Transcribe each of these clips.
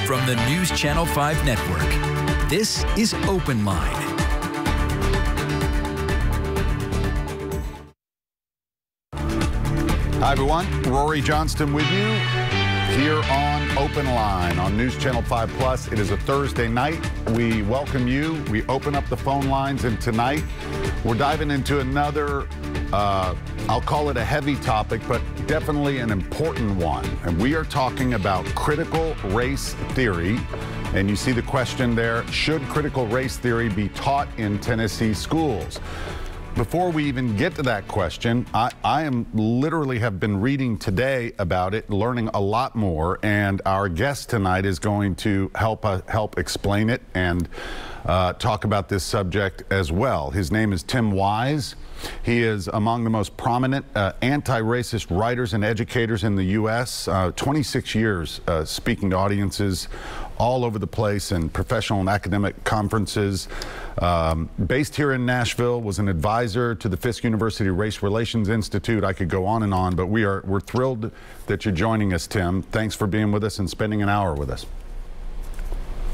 from the News Channel 5 network. This is Open Line. Hi, everyone. Rhori Johnston with you here on Open Line on News Channel 5 Plus. It is a Thursday night. We welcome you. We open up the phone lines, and tonight we're diving into another, I'll call it a heavy topic, but definitely an important one. And we are talking about critical race theory. And you see the question there, should critical race theory be taught in Tennessee schools? Before we even get to that question, I am literally have been reading today about it, learning a lot more, and our guest tonight is going to help explain it and talk about this subject as well. His name is Tim Wise. He is among the most prominent anti-racist writers and educators in the U.S., 26 years speaking to audiences all over the place in professional and academic conferences. Based here in Nashville, was an advisor to the Fisk University Race Relations Institute. I could go on and on, but we're thrilled that you're joining us, Tim. Thanks for being with us and spending an hour with us.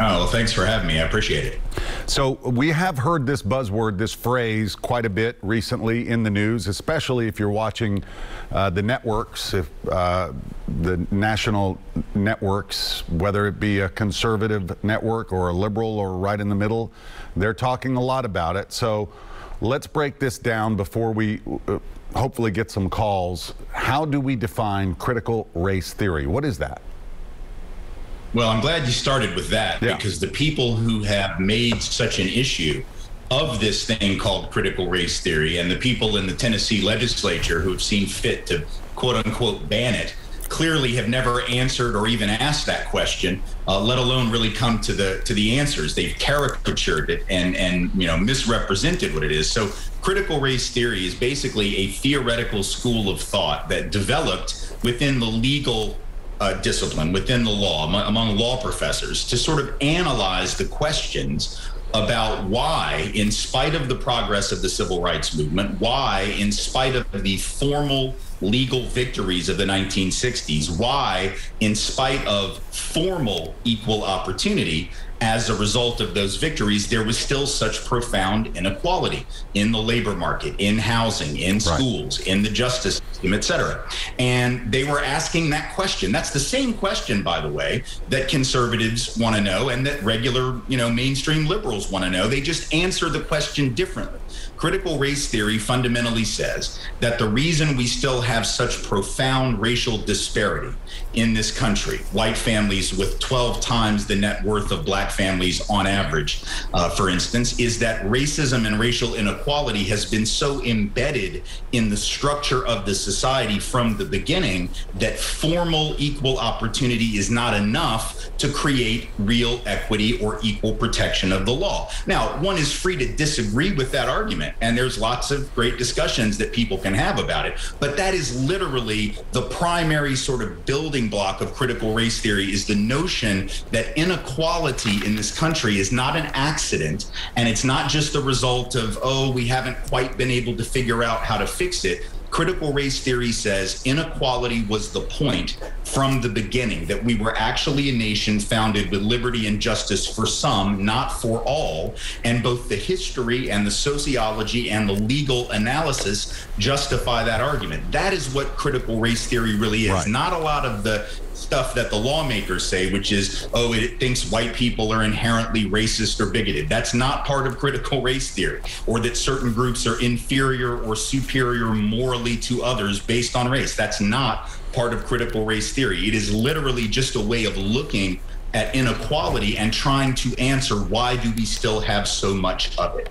Oh, well, thanks for having me. I appreciate it. So we have heard this buzzword, this phrase, quite a bit recently in the news, especially if you're watching the networks, the national networks, whether it be a conservative network or a liberal or right in the middle. They're talking a lot about it. So let's break this down before we hopefully get some calls. How do we define critical race theory? What is that? Well, I'm glad you started with that, because the people who have made such an issue of this thing called critical race theory, and the people in the Tennessee legislature who have seen fit to quote unquote ban it, clearly have never answered or even asked that question, let alone really come to the answers. They've caricatured it and misrepresented what it is. So critical race theory is basically a theoretical school of thought that developed within the legal discipline, within the law, among law professors, to sort of analyze the questions about why, in spite of the progress of the civil rights movement, why, in spite of the formal legal victories of the 1960s, why, in spite of formal equal opportunity, as a result of those victories, there was still such profound inequality in the labor market, in housing, in schools, in the justice system, et cetera. And they were asking that question. That's the same question, by the way, that conservatives want to know and that regular, mainstream liberals want to know. They just answer the question differently. Critical race theory fundamentally says that the reason we still have such profound racial disparity in this country, white families with 12 times the net worth of black families on average, for instance, is that racism and racial inequality has been so embedded in the structure of the society from the beginning that formal equal opportunity is not enough to create real equity or equal protection of the law. Now, one is free to disagree with that argument, and there's lots of great discussions that people can have about it, but that is literally the primary sort of building block of critical race theory, is the notion that inequality in this country is not an accident, and it's not just the result of, we haven't quite been able to figure out how to fix it. Critical race theory says inequality was the point from the beginning, that we were actually a nation founded with liberty and justice for some, not for all. And both the history and the sociology and the legal analysis justify that argument. That is what critical race theory really is. Right. Not a lot of the stuff that the lawmakers say, which is, it thinks white people are inherently racist or bigoted. That's not part of critical race theory, or that certain groups are inferior or superior morally to others based on race. That's not part of critical race theory. It is literally just a way of looking at inequality and trying to answer, why do we still have so much of it?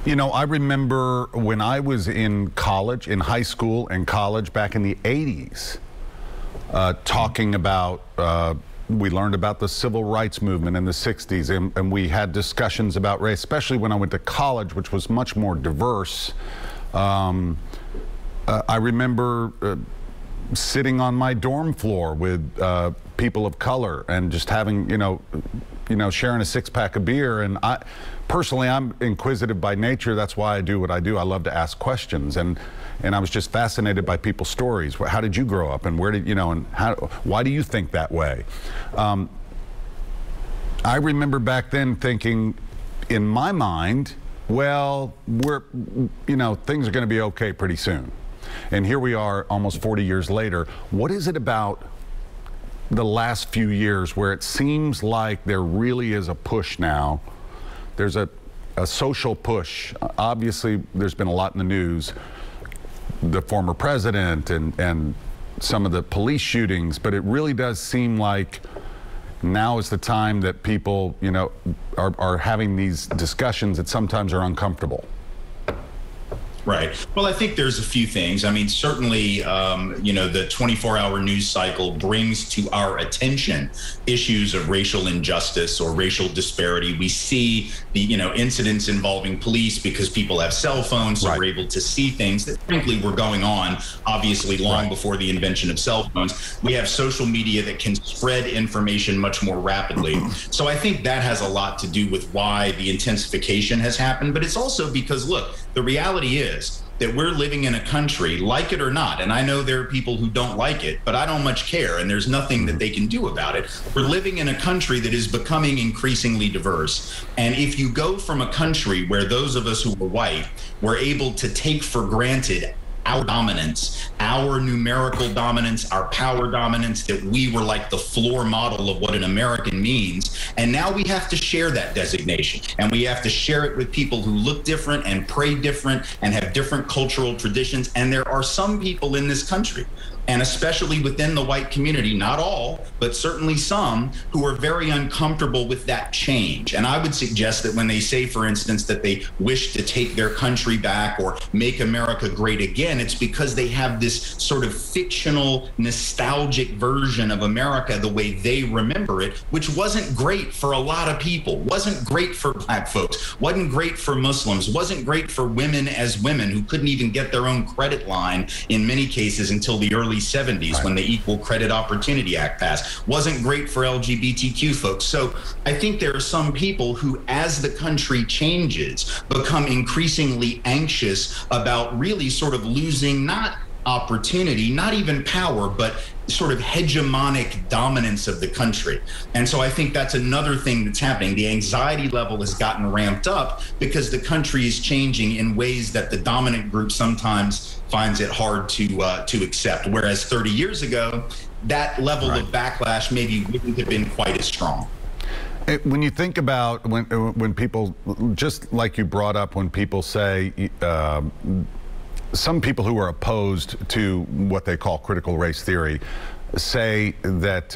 I remember when I was in college, in high school and college back in the 80s, talking about, we learned about the civil rights movement in the 60s, and we had discussions about race, especially when I went to college, which was much more diverse. I remember sitting on my dorm floor with people of color and just having, sharing a six-pack of beer. And personally, I'm inquisitive by nature. That's why I do what I do. I love to ask questions. And I was just fascinated by people's stories. How did you grow up, and where did, and why do you think that way? I remember back then thinking, in my mind, well, things are going to be okay pretty soon. And here we are almost 40 years later. What is it about the last few years where it seems like there really is a push now? There's a social push. Obviously, there's been a lot in the news, the former president and some of the police shootings, but it really does seem like now is the time that people, are having these discussions that sometimes are uncomfortable. Right. Well, I think there's a few things. I mean, certainly, the 24-hour news cycle brings to our attention issues of racial injustice or racial disparity. We see the, incidents involving police because people have cell phones, so we're able to see things that frankly were going on, obviously, long before the invention of cell phones. We have social media that can spread information much more rapidly. So I think that has a lot to do with why the intensification has happened. But it's also because, look, the reality is that we're living in a country, like it or not, and I know there are people who don't like it, but I don't much care, and there's nothing that they can do about it. We're living in a country that is becoming increasingly diverse. And if you go from a country where those of us who were white were able to take for granted our dominance, our numerical dominance, our power dominance, that we were like the floor model of what an American means. And now we have to share that designation, and we have to share it with people who look different and pray different and have different cultural traditions. And there are some people in this country, and especially within the white community, not all, but certainly some, who are very uncomfortable with that change. And I would suggest that when they say, for instance, that they wish to take their country back or make America great again, it's because they have this sort of fictional, nostalgic version of America the way they remember it, which wasn't great for a lot of people, wasn't great for Black folks, wasn't great for Muslims, wasn't great for women as women who couldn't even get their own credit line in many cases until the early 70s when the Equal Credit Opportunity Act passed. Wasn't great for LGBTQ folks. So I think there are some people who, as the country changes, become increasingly anxious about really sort of losing not opportunity, not even power, but sort of hegemonic dominance of the country. And so I think that's another thing that's happening. The anxiety level has gotten ramped up because the country is changing in ways that the dominant group sometimes finds it hard to accept. Whereas 30 years ago, that level of backlash maybe wouldn't have been quite as strong. When you think about when people, just like you brought up, when people say, some people who are opposed to what they call critical race theory say that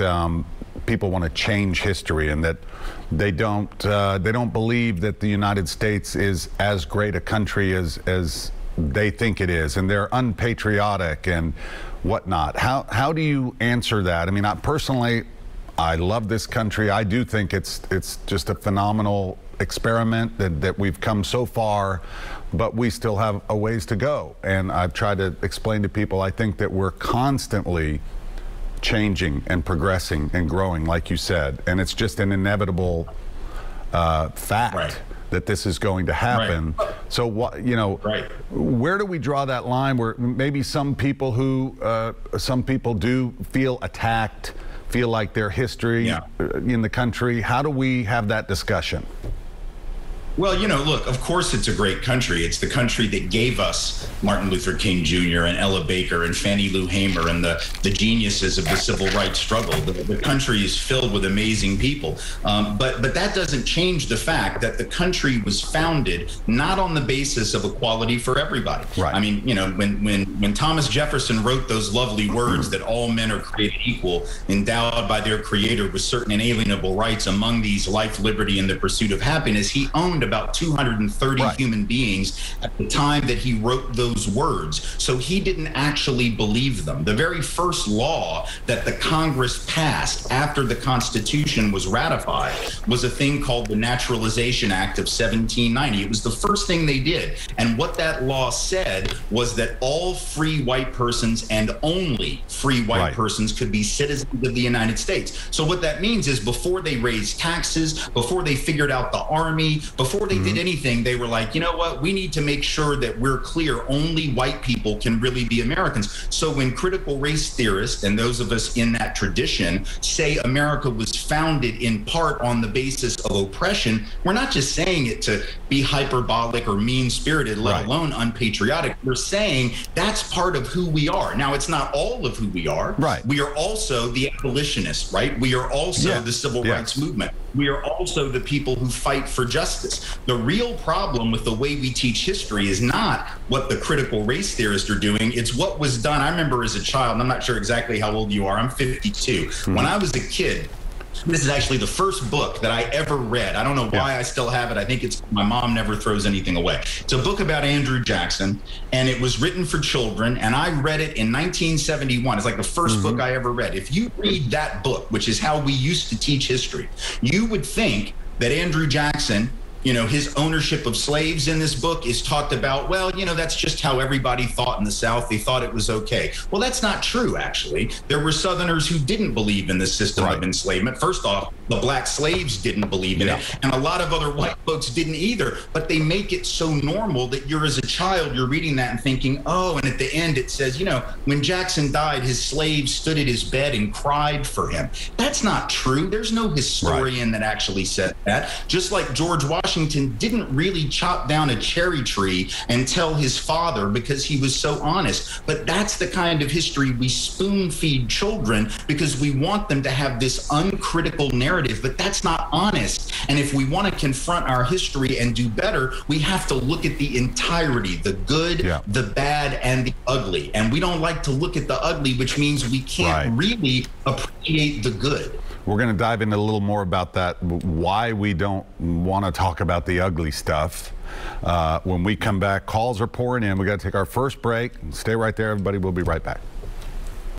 people want to change history and that they don't believe that the United States is as great a country as they think it is, and they're unpatriotic and whatnot. How do you answer that? I mean, I love this country. I do think it's just a phenomenal experiment that we've come so far, but we still have a ways to go. And I've tried to explain to people, I think that we're constantly changing and progressing and growing, like you said, and it's just an inevitable fact that this is going to happen. So what, where do we draw that line where maybe some people do feel attacked, feel like their history in the country? How do we have that discussion? Well, look, of course it's a great country. It's the country that gave us Martin Luther King Jr. and Ella Baker and Fannie Lou Hamer and the geniuses of the civil rights struggle. The country is filled with amazing people. But that doesn't change the fact that the country was founded not on the basis of equality for everybody. I mean, when Thomas Jefferson wrote those lovely words that all men are created equal, endowed by their creator with certain inalienable rights, among these life, liberty, and the pursuit of happiness, he owned about 230 human beings at the time that he wrote those words. So he didn't actually believe them. The very first law that the Congress passed after the Constitution was ratified was a thing called the Naturalization Act of 1790. It was the first thing they did. And what that law said was that all free white persons and only free white persons could be citizens of the United States. So what that means is before they raised taxes, before they figured out the army, before before they did anything, they were like, you know what, we need to make sure that we're clear only white people can really be Americans. So when critical race theorists and those of us in that tradition say America was founded in part on the basis of oppression, we're not just saying it to be hyperbolic or mean-spirited, let alone unpatriotic. We're saying that's part of who we are. Now, it's not all of who we are. Right. We are also the abolitionists, right? We are also the civil rights movement. We are also the people who fight for justice. The real problem with the way we teach history is not what the critical race theorists are doing. It's what was done. I remember as a child, and I'm not sure exactly how old you are. I'm 52. When I was a kid, this is actually the first book that I ever read. I don't know why I still have it. I think it's my mom never throws anything away. It's a book about Andrew Jackson, and it was written for children, and I read it in 1971. It's like the first book I ever read. If you read that book, which is how we used to teach history, you would think that Andrew Jackson, you know, his ownership of slaves in this book is talked about, well, you know, that's just how everybody thought in the South. They thought it was okay. Well, that's not true, actually. There were Southerners who didn't believe in the system of enslavement. First off, the black slaves didn't believe in it, and a lot of other white folks didn't either. But they make it so normal that you're, as a child, you're reading that and thinking, oh, and at the end it says, you know, when Jackson died, his slaves stood at his bed and cried for him. That's not true. There's no historian that actually said that. Just like George Washington didn't really chop down a cherry tree and tell his father because he was so honest. But that's the kind of history we spoon feed children because we want them to have this uncritical narrative, but that's not honest. And if we want to confront our history and do better, we have to look at the entirety, the good, the bad, and the ugly. And we don't like to look at the ugly, which means we can't really appreciate the good. We're going to dive into a little more about that, why we don't want to talk about the ugly stuff. When we come back, calls are pouring in. We got to take our first break. Stay right there, everybody. We'll be right back.